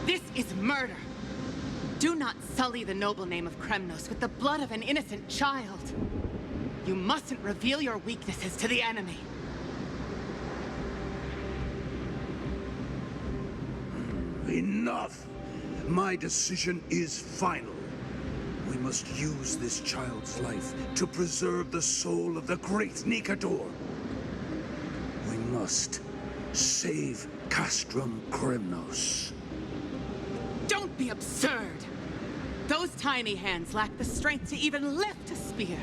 This is murder. Do not sully the noble name of Kremnos with the blood of an innocent child. You mustn't reveal your weaknesses to the enemy. Enough! My decision is final. We must use this child's life to preserve the soul of the great Nikador. We must save Castrum Kremnos. Don't be absurd! Those tiny hands lack the strength to even lift a spear.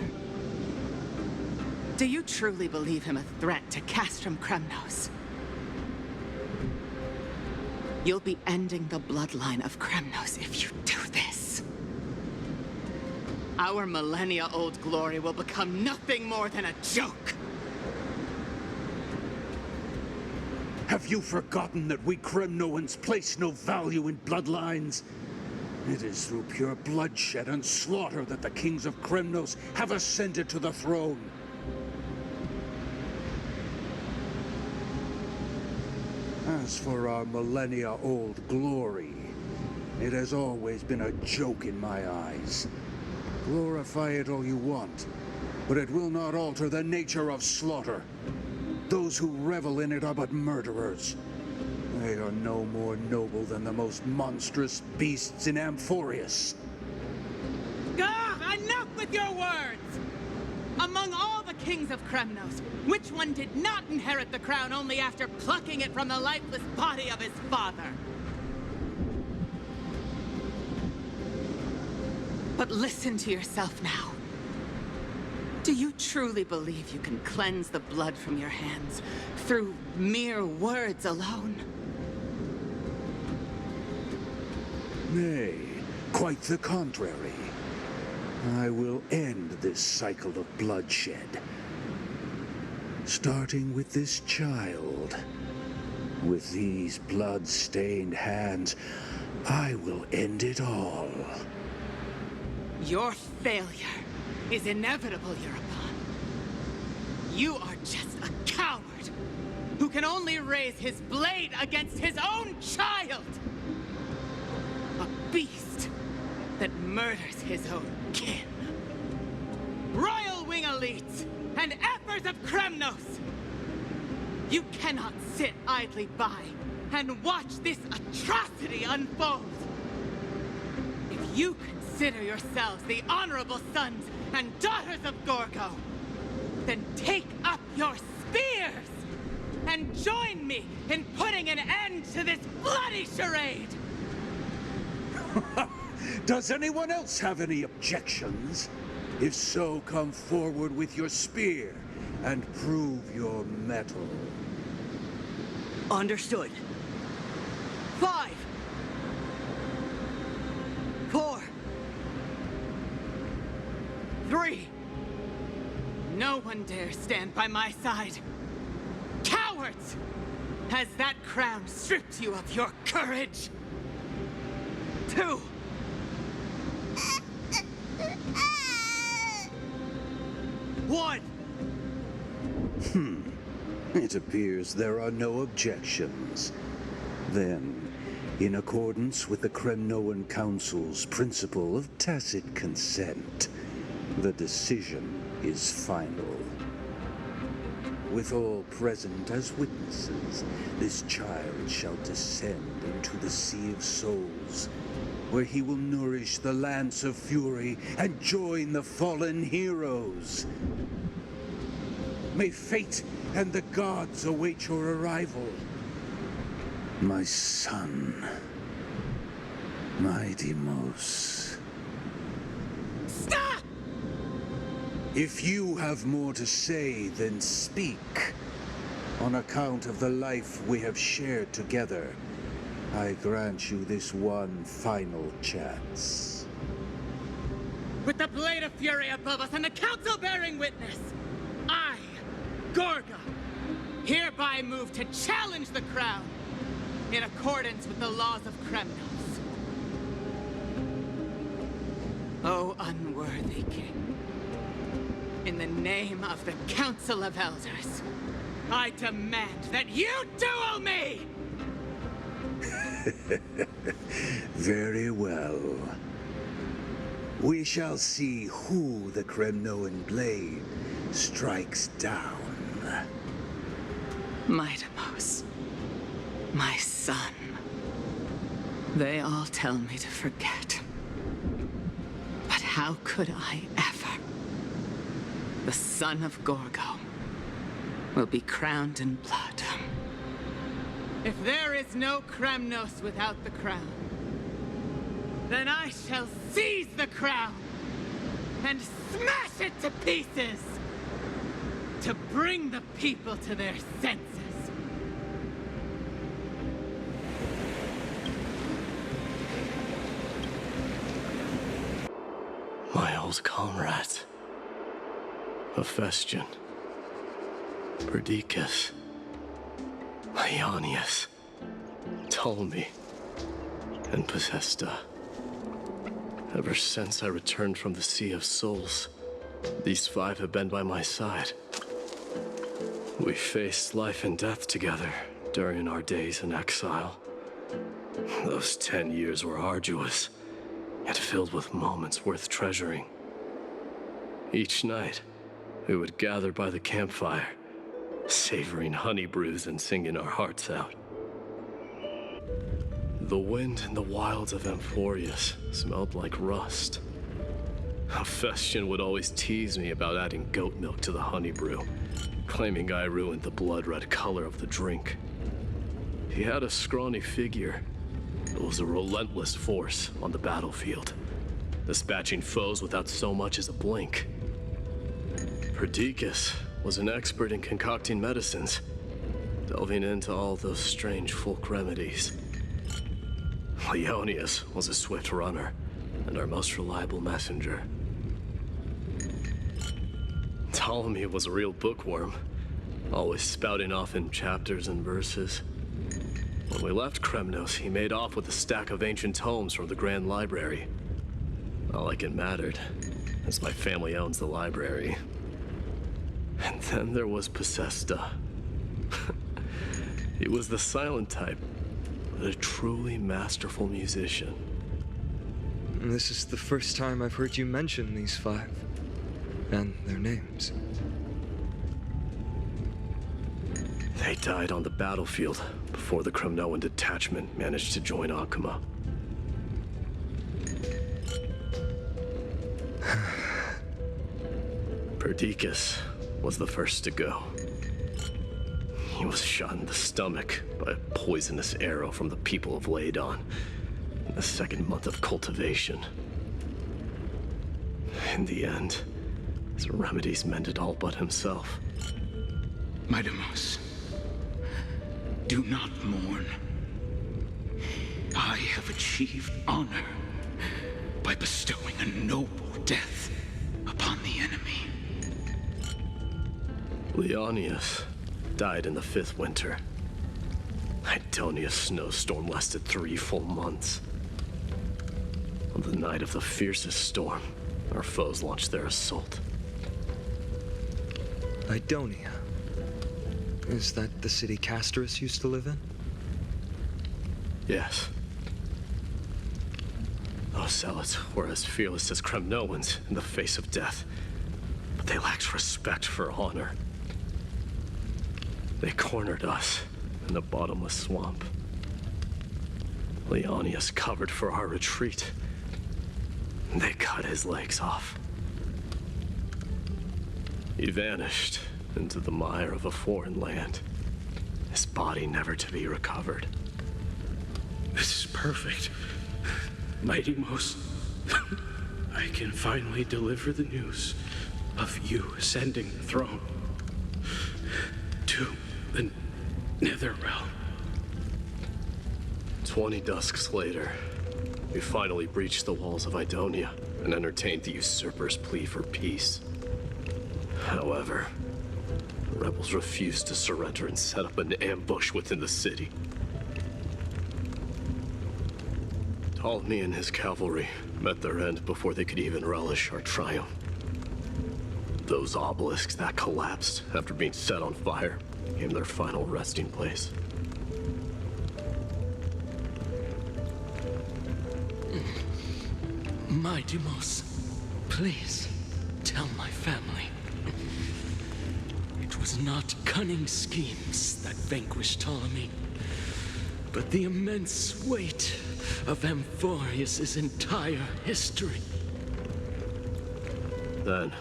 Do you truly believe him a threat to Castrum Kremnos? You'll be ending the bloodline of Kremnos if you do this. Our millennia-old glory will become nothing more than a joke. Have you forgotten that we Kremnoans place no value in bloodlines? It is through pure bloodshed and slaughter that the kings of Kremnos have ascended to the throne. As for our millennia-old glory, it has always been a joke in my eyes. Glorify it all you want, but it will not alter the nature of slaughter. Those who revel in it are but murderers. They are no more noble than the most monstrous beasts in Amphorius. Enough with your words! Among all the kings of Kremnos, which one did not inherit the crown only after plucking it from the lifeless body of his father? But listen to yourself now. Do you truly believe you can cleanse the blood from your hands through mere words alone? Nay, quite the contrary. I will end this cycle of bloodshed. Starting with this child. With these blood-stained hands, I will end it all. Your failure is inevitable, Europan. You are just a coward who can only raise his blade against his own child! A beast that murders his own kin. Royal Wing elites and Ephors of Kremnos! You cannot sit idly by and watch this atrocity unfold. If you consider yourselves the honorable sons and daughters of Gorgo, then take up your spears and join me in putting an end to this bloody charade! Does anyone else have any objections? If so, come forward with your spear and prove your mettle. Understood. 5, 4, 3. No one dare stand by my side. Cowards! Has that crown stripped you of your courage? 2. One. It appears there are no objections. Then, in accordance with the Kremnoan Council's principle of tacit consent, the decision is final. With all present as witnesses, this child shall descend into the Sea of Souls, where he will nourish the Lance of Fury and join the fallen heroes. May fate and the gods await your arrival. My son, Mydei. Stop! If you have more to say, then speak. On account of the life we have shared together, I grant you this one final chance. With the Blade of Fury above us and the Council bearing witness, I, Gorga, hereby move to challenge the crown in accordance with the laws of Kremnos. O unworthy king, in the name of the Council of Elders, I demand that you duel me! Very well. We shall see who the Kremnoan blade strikes down. Mydei, my son. They all tell me to forget. But how could I ever? The son of Gorgo will be crowned in blood. If there is no Kremnos without the crown, then I shall seize the crown and smash it to pieces to bring the people to their senses. My old comrades. Hephaestion. Perdiccas. Ionius. Ptolemy. And Possesta. Ever since I returned from the Sea of Souls, these five have been by my side. We faced life and death together during our days in exile. Those 10 years were arduous, yet filled with moments worth treasuring. Each night, we would gather by the campfire, savoring honey brews and singing our hearts out. The wind in the wilds of Amphorius smelled like rust. Hephaestion would always tease me about adding goat milk to the honey brew, claiming I ruined the blood-red color of the drink. He had a scrawny figure, but was a relentless force on the battlefield, dispatching foes without so much as a blink. Perdiccas was an expert in concocting medicines, delving into all those strange folk remedies. Ionius was a swift runner and our most reliable messenger. Ptolemy was a real bookworm, always spouting off in chapters and verses. When we left Kremnos, he made off with a stack of ancient tomes from the Grand Library. Not like it mattered, as my family owns the library. And then there was Possesta. He was the silent type, but a truly masterful musician. This is the first time I've heard you mention these five, and their names. They died on the battlefield before the Kremnoan detachment managed to join Akuma. Perdiccas was the first to go. He was shot in the stomach by a poisonous arrow from the people of Ladon in the second month of cultivation. In the end, his remedies mended all but himself. Mydei, do not mourn. I have achieved honor by bestowing a noble death upon the enemy. Leonius died in the 5th winter. Idonia's snowstorm lasted 3 full months. On the night of the fiercest storm, our foes launched their assault. Idonia. Is that the city Castorus used to live in? Yes. Those zealots were as fearless as Kremnoans in the face of death, but they lacked respect for honor. They cornered us in a bottomless swamp. Leonius covered for our retreat. They cut his legs off. He vanished into the mire of a foreign land, his body never to be recovered. This is perfect. Mydei, I can finally deliver the news of you ascending the throne to the Netherrealm. 20 dusks later, we finally breached the walls of Idonia and entertained the usurper's plea for peace. However, the rebels refused to surrender and set up an ambush within the city. Ptolemy and his cavalry met their end before they could even relish our triumph. Those obelisks that collapsed after being set on fire became their final resting place. Mydei, please tell my family. It was not cunning schemes that vanquished Ptolemy, but the immense weight of Amphorius' entire history. Then,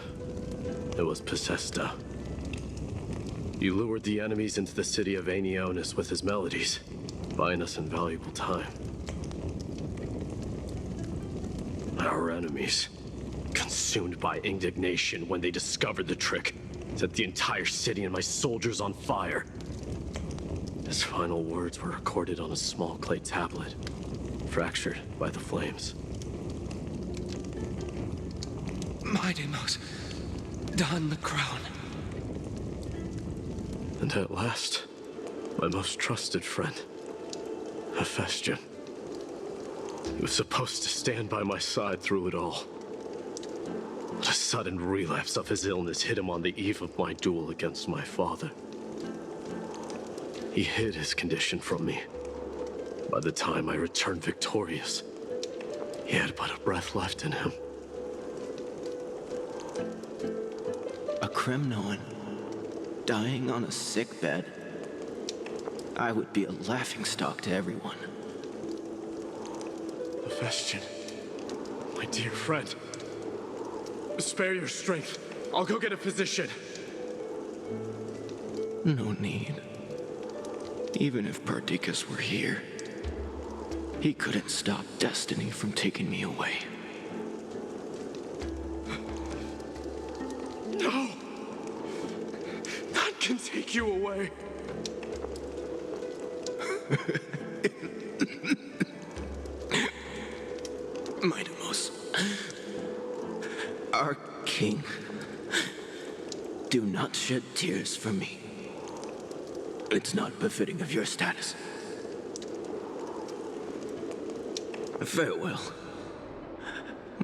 it was Pacesta. You lured the enemies into the city of Aeneonis with his melodies, buying us invaluable time. Our enemies, consumed by indignation when they discovered the trick, set the entire city and my soldiers on fire. His final words were recorded on a small clay tablet, fractured by the flames. Mydei, don the crown. And at last, my most trusted friend, Hephaestion. He was supposed to stand by my side through it all. But a sudden relapse of his illness hit him on the eve of my duel against my father. He hid his condition from me. By the time I returned victorious, he had but a breath left in him. A Kremnoan dying on a sickbed. I would be a laughingstock to everyone. Hephaestion, my dear friend, spare your strength. I'll go get a physician. No need. Even if Perdiccas were here, he couldn't stop destiny from taking me away. No! None can take you away. Mydei, our king, do not shed tears for me. It's not befitting of your status. Farewell,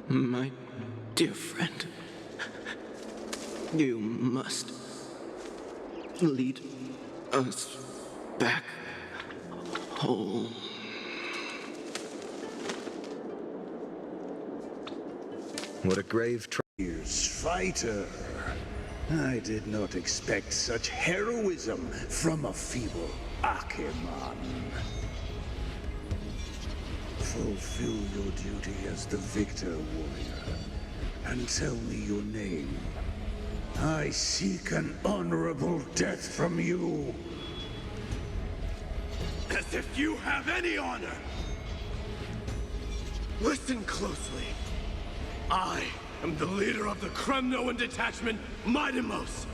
my dear friend. You must lead us back home. What a grave Fighter. I did not expect such heroism from a feeble Achaeman. Fulfill your duty as the victor, warrior, and tell me your name. I seek an honorable death from you. As if you have any honor! Listen closely. I am the leader of the Kremnoan detachment, Mydei.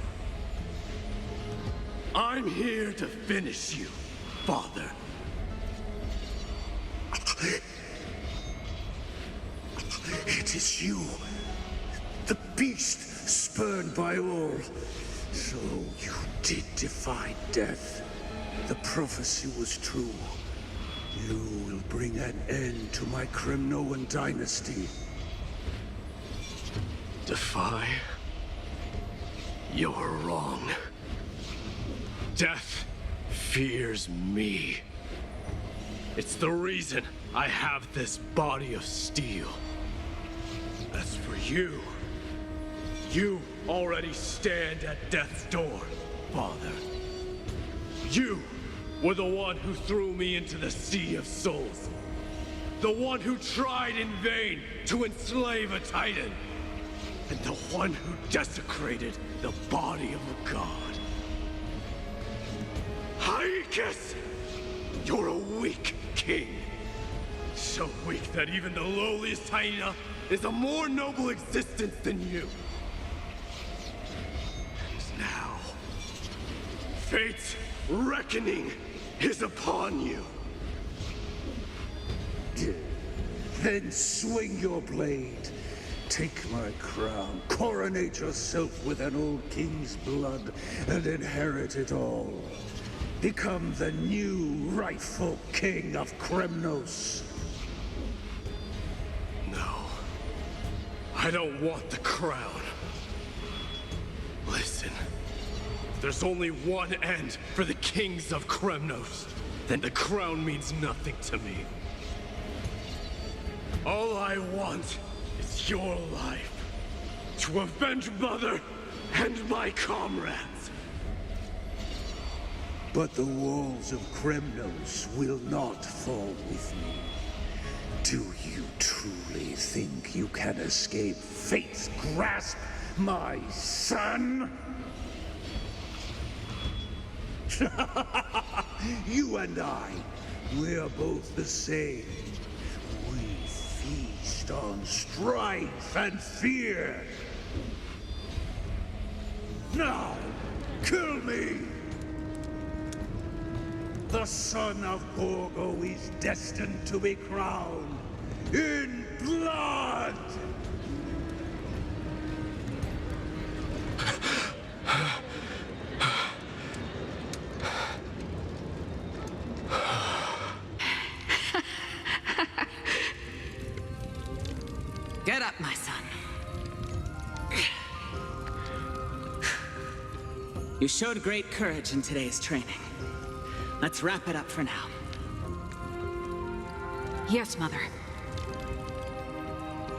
I'm here to finish you, father. It is you, the beast spurned by all. So you did defy death. The prophecy was true. You will bring an end to my Kremnoan dynasty. Defy? You're wrong. Death fears me. It's the reason I have this body of steel. As for you, you already stand at death's door, father. You were the one who threw me into the Sea of Souls. The one who tried in vain to enslave a Titan. And the one who desecrated the body of a god. Hyacus! You're a weak king. So weak that even the lowliest hyena is a more noble existence than you. And now, fate's reckoning is upon you. Then swing your blade. Take my crown, coronate yourself with an old king's blood, and inherit it all. Become the new rightful king of Kremnos. No. I don't want the crown. Listen. There's only one end for the kings of Kremnos. Then the crown means nothing to me. All I want is your life to avenge Mother and my comrades. But the walls of Kremnos will not fall with me. Do you truly think you can escape fate's grasp, my son? You and I, we're both the same. We feast on strife and fear. Now, kill me! The son of Gorgo is destined to be crowned in blood! Get up, my son. You showed great courage in today's training. Let's wrap it up for now. Yes, Mother.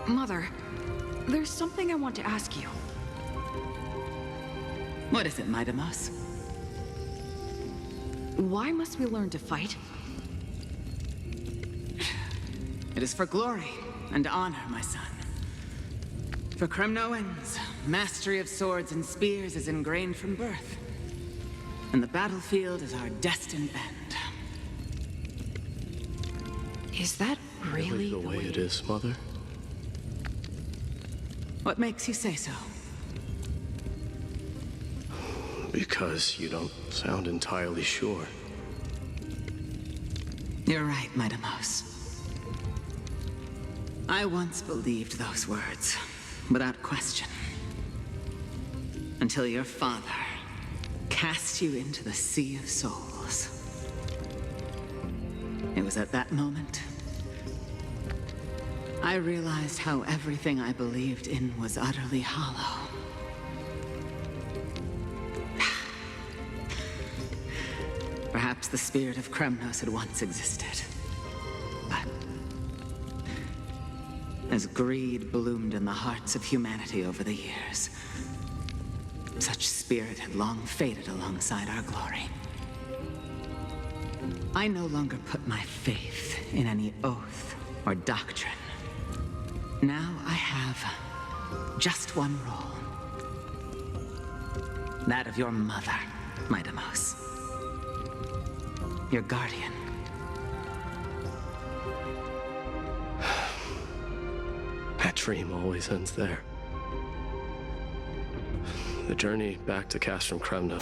Mother, there's something I want to ask you. What is it, Mydei? Why must we learn to fight? It is for glory and honor, my son. For Kremnoans, mastery of swords and spears is ingrained from birth. And the battlefield is our destined end. Is that really the way it is, Mother? What makes you say so? Because you don't sound entirely sure. You're right, Mydei. I once believed those words, without question. Until your father cast you into the Sea of Souls. It was at that moment I realized how everything I believed in was utterly hollow. Perhaps the spirit of Kremnos had once existed. But as greed bloomed in the hearts of humanity over the years, such spirit had long faded alongside our glory. I no longer put my faith in any oath or doctrine. Now I have just one role. That of your mother, Mydei. Your guardian. That dream always ends there. The journey back to Castrum Kremna